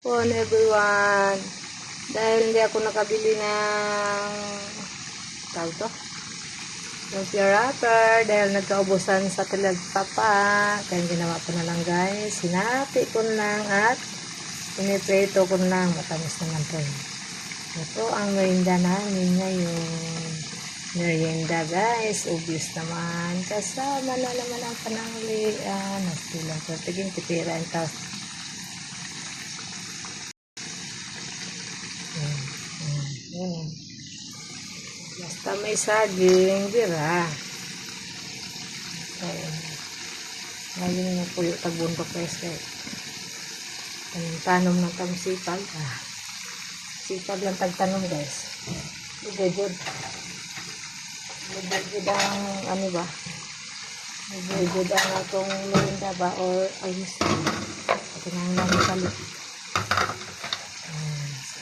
on everyone. Dahil hindi ako nakabili ng tawag to? Lumpia wrapper dahil nagkaubusan sa Talagpapa. Kaya ginawa ko na lang guys. Sinati ko lang at piniprito ko lang. Matamis naman to. Ito ang merienda namin ngayon. Merienda guys. Obvious naman. Kasama na naman ang pananglian. Nasilang ko. Tiging titira ang taas. Basta may saging, dira. Okay. Ngayon na po yung tagbundok guys. Tanom ng tamsipag. Sipag lang tagtanom guys. Ligajod. Ligajod ang ano ba? Ligajod ang atong merinda ba? Or ayos. Ito na ang namin kalit.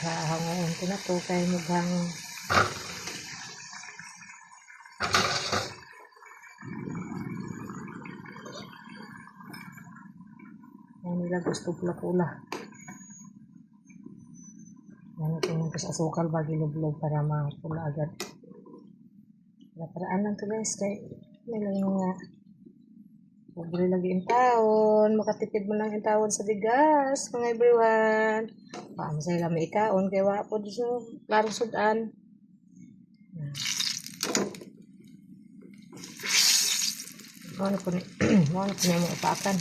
Sa hangoon ko na to kaya mughang yan nila gusto pula-pula. Yan ito yung sa asukal ba gilog-log para mapula agad. Naparaan lang to guys kaya may nga pobre lagi yung taon. Makatipid mo lang yung taon sa bigas mga everyone. Paano sa'yo lang may ikaon kaya wapo dito larong sudan. Ano po na yung upakan.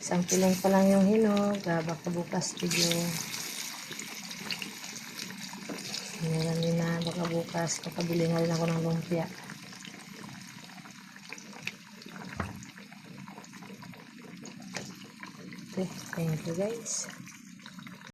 Isang pilong pa lang yung hinog. Baka bukas video. Sinilan nyo na baka bukas. Makabili nga rin ako ng lumpia. Okay, thank you guys.